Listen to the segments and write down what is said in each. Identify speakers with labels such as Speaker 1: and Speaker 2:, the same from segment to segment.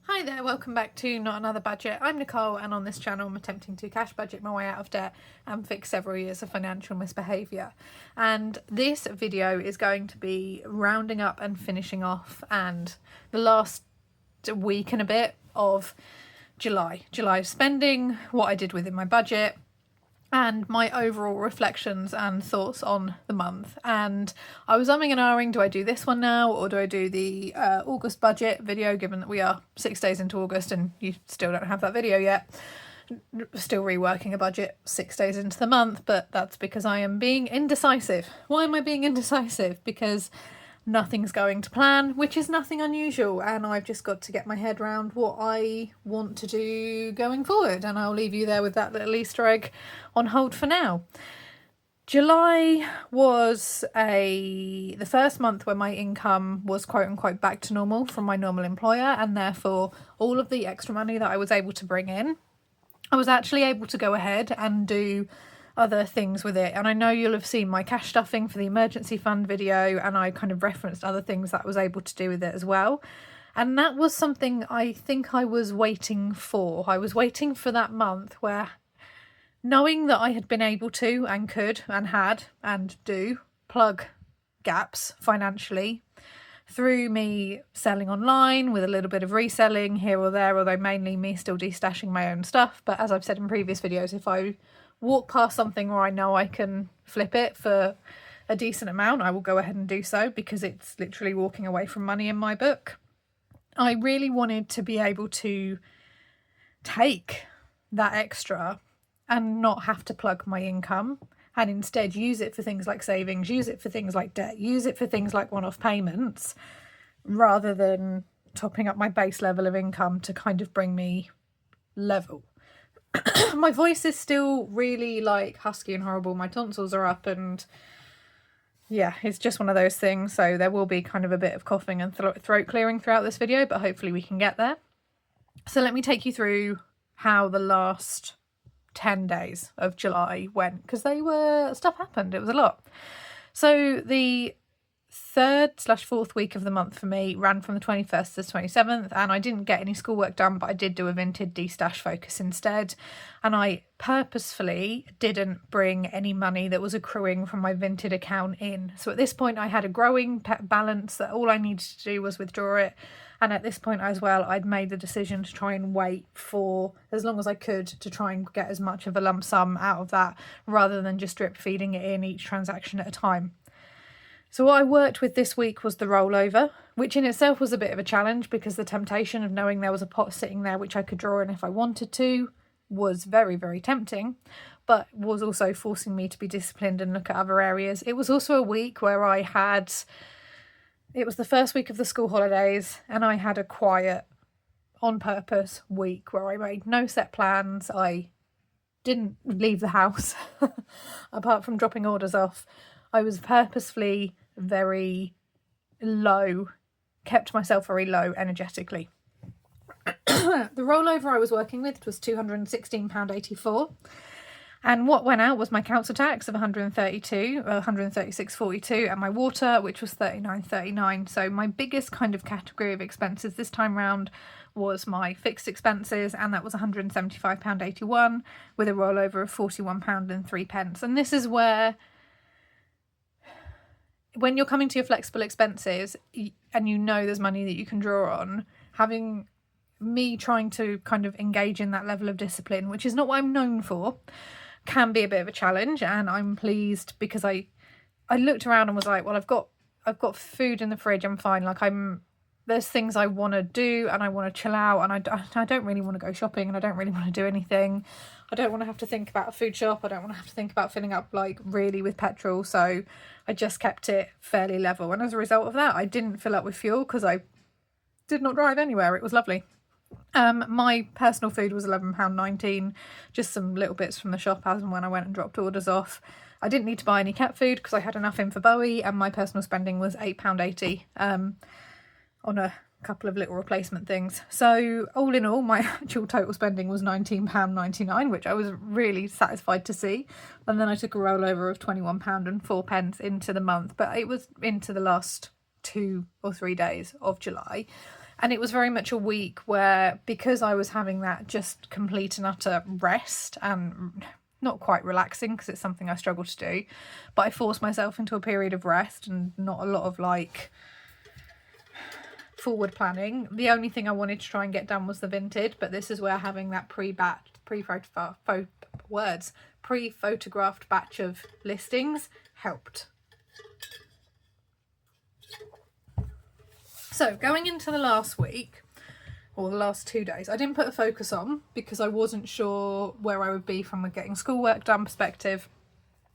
Speaker 1: Hi there, welcome back to Not Another Budget. I'm Nicole, and on this channel I'm attempting to cash budget my way out of debt and fix several years of financial misbehaviour. And this video is going to be rounding up and finishing off and the last week and a bit of July spending, what I did within my budget, and my overall reflections and thoughts on the month. And I was umming and ahhing, do I do this one now or do I do the August budget video, given that we are 6 days into August and you still don't have that video yet. Still reworking a budget 6 days into the month, but that's because I am being indecisive. Why am I being indecisive? Because nothing's going to plan, which is nothing unusual, and I've just got to get my head around what I want to do going forward, and I'll leave you there with that little Easter egg on hold for now. July was the first month where my income was quote unquote back to normal from my normal employer, and therefore all of the extra money that I was able to bring in, I was actually able to go ahead and do other things with it. And I know you'll have seen my cash stuffing for the emergency fund video, and I kind of referenced other things that I was able to do with it as well. And that was something I think I was waiting for. I was waiting for that month where, knowing that I had been able to and could and had and do plug gaps financially through me selling online with a little bit of reselling here or there, although mainly me still destashing my own stuff. But as I've said in previous videos, if I walk past something where I know I can flip it for a decent amount, I will go ahead and do so, because it's literally walking away from money in my book. I really wanted to be able to take that extra and not have to plug my income, and instead use it for things like savings, use it for things like debt, use it for things like one-off payments, rather than topping up my base level of income to kind of bring me level. My voice is still really like husky and horrible. My tonsils are up, and yeah, it's just one of those things. So there will be kind of a bit of coughing and throat clearing throughout this video, but hopefully we can get there. So let me take you through how the last 10 days of July went, because stuff happened. It was a lot. So the 3rd/4th week of the month for me ran from the 21st to the 27th, and I didn't get any schoolwork done, but I did do a Vinted destash focus instead, and I purposefully didn't bring any money that was accruing from my Vinted account in. So at this point I had a growing balance that all I needed to do was withdraw it, and at this point as well I'd made the decision to try and wait for as long as I could to try and get as much of a lump sum out of that, rather than just drip feeding it in each transaction at a time. So what I worked with this week was the rollover, which in itself was a bit of a challenge, because the temptation of knowing there was a pot sitting there which I could draw in if I wanted to was very, very tempting, but was also forcing me to be disciplined and look at other areas. It was also a week where it was the first week of the school holidays, and I had a quiet, on purpose week where I made no set plans. I didn't leave the house apart from dropping orders off. I was purposefully very low, kept myself very low energetically. The rollover I was working with was £216.84, and what went out was my council tax of 136.42, and my water, which was 39.39. So my biggest kind of category of expenses this time round was my fixed expenses, and that was £175.81 with a rollover of £41.03. And this is where, when you're coming to your flexible expenses and you know there's money that you can draw on, having me trying to kind of engage in that level of discipline, which is not what I'm known for, can be a bit of a challenge. And I'm pleased, because I looked around and was like, well, I've got food in the fridge, I'm fine. Like, there's things I want to do, and I want to chill out, and I don't really want to go shopping, and I don't really want to do anything. I don't want to have to think about a food shop. I don't want to have to think about filling up like really with petrol. So I just kept it fairly level. And as a result of that, I didn't fill up with fuel, because I did not drive anywhere. It was lovely. My personal food was £11.19, just some little bits from the shop as and when I went and dropped orders off. I didn't need to buy any cat food because I had enough in for Bowie, and my personal spending was £8.80 on a couple of little replacement things. So all in all, my actual total spending was £19.99, which I was really satisfied to see. And then I took a rollover of £21.04 into the month, but it was into the last 2 or 3 days of July. And it was very much a week where, because I was having that just complete and utter rest and not quite relaxing because it's something I struggle to do, but I forced myself into a period of rest and not a lot of like forward planning. The only thing I wanted to try and get done was the Vinted, but this is where having that pre-photographed batch of listings helped. So going into the last week, or the last 2 days, I didn't put a focus on because I wasn't sure where I would be from a getting schoolwork done perspective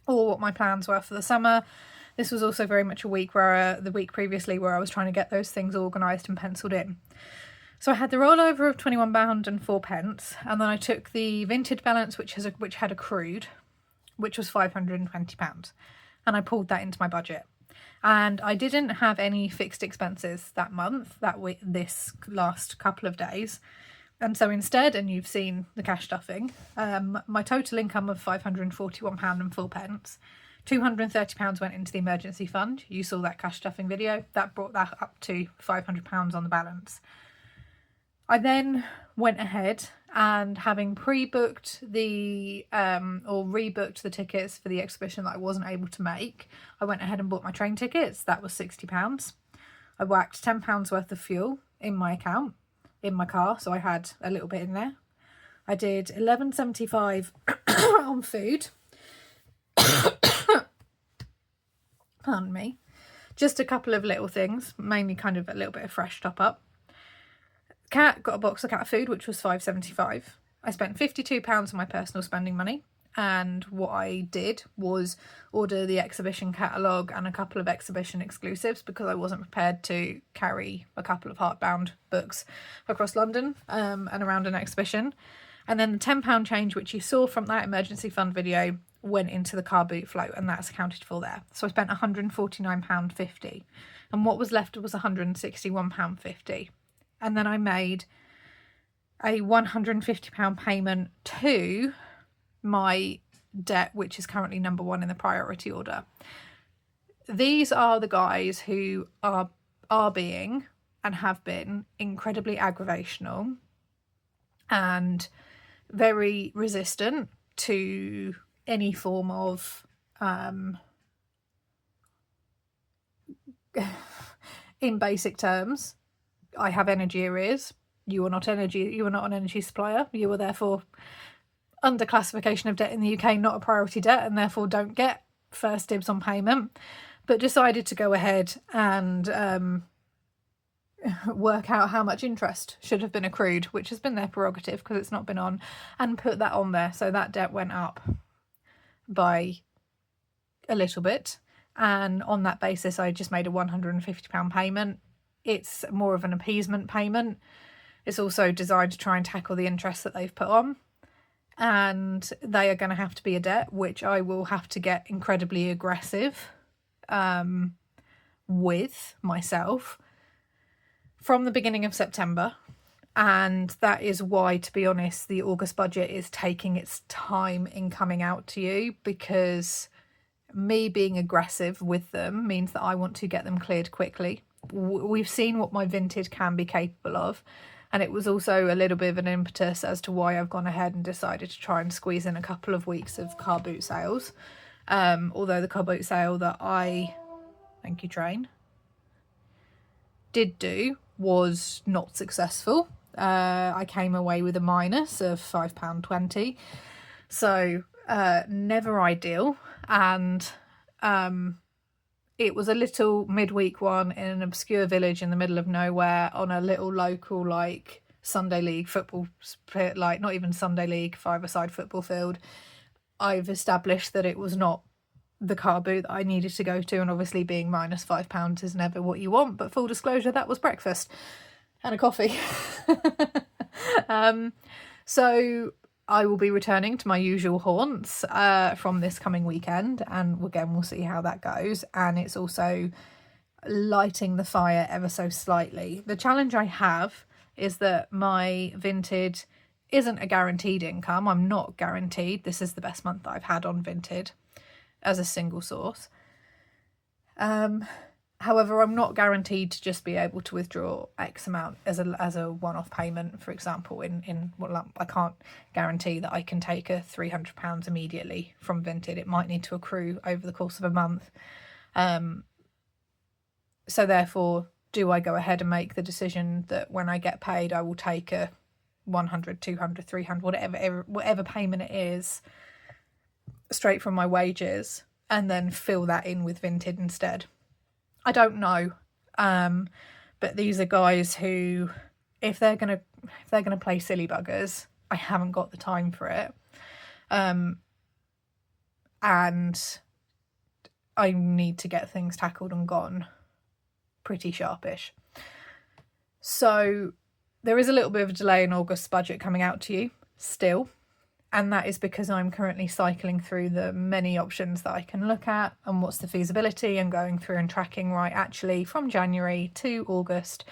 Speaker 1: or what my plans were for the summer. This was also very much a week where the week previously where I was trying to get those things organised and penciled in. So I had the rollover of £21.04, and then I took the Vinted balance which had accrued, which was £520, and I pulled that into my budget. And I didn't have any fixed expenses that month, this last couple of days. And so instead, and you've seen the cash stuffing, my total income of £541.04, £230 went into the emergency fund. You saw that cash stuffing video. That brought that up to £500 on the balance. I then went ahead and, having pre-booked or rebooked the tickets for the exhibition that I wasn't able to make, I went ahead and bought my train tickets. That was £60. I whacked £10 worth of fuel in my account, in my car, so I had a little bit in there. I did £11.75 on food. Pardon me. Just a couple of little things, mainly kind of a little bit of fresh top up. Cat got a box of cat food, which was £5.75. I spent £52 on my personal spending money, and what I did was order the exhibition catalogue and a couple of exhibition exclusives because I wasn't prepared to carry a couple of hardbound books across London and around an exhibition. And then the £10 change, which you saw from that emergency fund video, went into the car boot float, and that's accounted for there. So I spent £149.50, and what was left was £161.50. And then I made a £150 payment to my debt, which is currently number 1 in the priority order. These are the guys who are being and have been incredibly aggravational and very resistant to any form of in basic terms, I have energy arrears. You are not an energy supplier. You are therefore under classification of debt in the UK, not a priority debt, and therefore don't get first dibs on payment. But decided to go ahead and work out how much interest should have been accrued, which has been their prerogative because it's not been on, and put that on there. So that debt went up by a little bit, and on that basis I just made a £150 payment. It's more of an appeasement payment. It's also designed to try and tackle the interest that they've put on, and they are going to have to be a debt which I will have to get incredibly aggressive with myself from the beginning of September. And that is why, to be honest, the August budget is taking its time in coming out to you, because me being aggressive with them means that I want to get them cleared quickly. We've seen what my Vinted can be capable of, and it was also a little bit of an impetus as to why I've gone ahead and decided to try and squeeze in a couple of weeks of car boot sales. Although the car boot sale that thank you train, did do was not successful. I came away with a minus of £5.20, so never ideal. And it was a little midweek one in an obscure village in the middle of nowhere on a little local like Sunday league football, like not even Sunday league, five-a-side football field. I've established that it was not the car boot that I needed to go to, and obviously being minus £5 is never what you want, but full disclosure, that was breakfast and a coffee. So I will be returning to my usual haunts from this coming weekend, and again we'll see how that goes. And it's also lighting the fire ever so slightly. The challenge I have is that my Vinted isn't a guaranteed income. I'm not guaranteed. This is the best month that I've had on Vinted as a single source. However, I'm not guaranteed to just be able to withdraw X amount as a one-off payment, for example. I can't guarantee that I can take a £300 immediately from Vinted. It might need to accrue over the course of a month. So therefore, do I go ahead and make the decision that when I get paid, I will take a 100, 200, 300, whatever payment it is, straight from my wages, and then fill that in with Vinted instead? I don't know, but these are guys who, if they're gonna play silly buggers, I haven't got the time for it, and I need to get things tackled and gone pretty sharpish. So there is a little bit of a delay in August's budget coming out to you still. And that is because I'm currently cycling through the many options that I can look at and what's the feasibility, and going through and tracking, right, actually from January to August,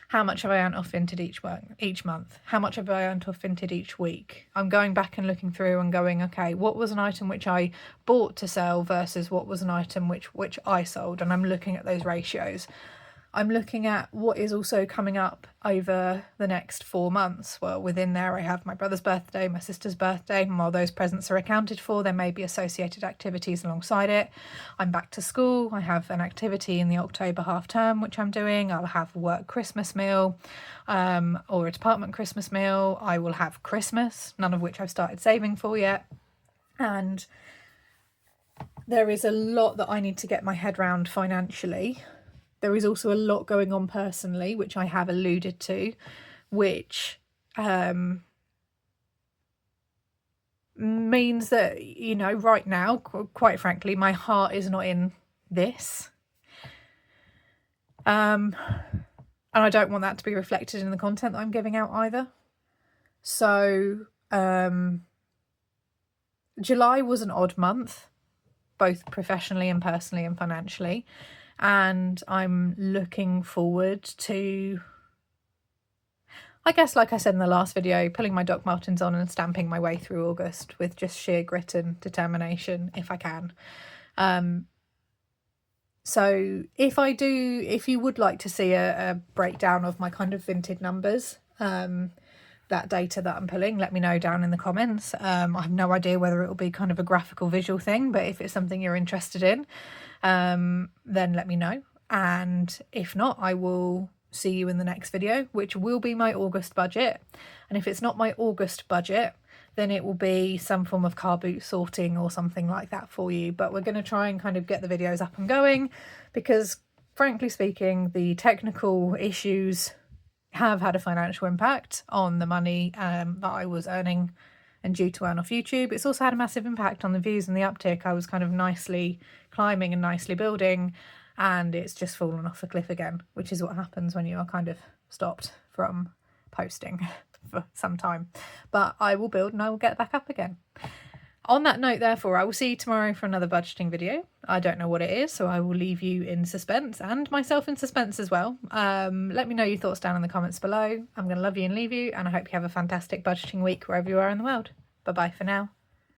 Speaker 1: how much have I earned off Vinted each month? How much have I earned off Vinted each week? I'm going back and looking through and going, okay, what was an item which I bought to sell versus what was an item which I sold? And I'm looking at those ratios. I'm looking at what is also coming up over the next 4 months. Well, within there I have my brother's birthday, my sister's birthday, and while those presents are accounted for, there may be associated activities alongside it. I'm back to school. I have an activity in the October half term which I'm doing. I'll have a work Christmas meal, or a department Christmas meal. I will have Christmas, none of which I've started saving for yet. And there is a lot that I need to get my head around financially. There is also a lot going on personally, which I have alluded to, which means that, you know, right now, quite frankly, my heart is not in this. And I don't want that to be reflected in the content that I'm giving out either. So July was an odd month, both professionally and personally and financially. And I'm looking forward to, I guess, like I said in the last video, pulling my Doc Martens on and stamping my way through August with just sheer grit and determination if I can. So if you would like to see a breakdown of my kind of Vinted numbers, that data that I'm pulling, let me know down in the comments. I have no idea whether it will be kind of a graphical visual thing, but if it's something you're interested in, then let me know. And if not, I will see you in the next video, which will be my August budget. And if it's not my August budget, then it will be some form of car boot sorting or something like that for you. But we're going to try and kind of get the videos up and going, because frankly speaking, the technical issues have had a financial impact on the money that I was earning and due to earn off YouTube. It's also had a massive impact on the views and the uptick. I was kind of nicely climbing and nicely building, and it's just fallen off a cliff again, which is what happens when you are kind of stopped from posting for some time. But I will build and I will get back up again. On that note, therefore, I will see you tomorrow for another budgeting video. I don't know what it is, so I will leave you in suspense, and myself in suspense as well. Let me know your thoughts down in the comments below. I'm going to love you and leave you, and I hope you have a fantastic budgeting week wherever you are in the world. Bye-bye for now.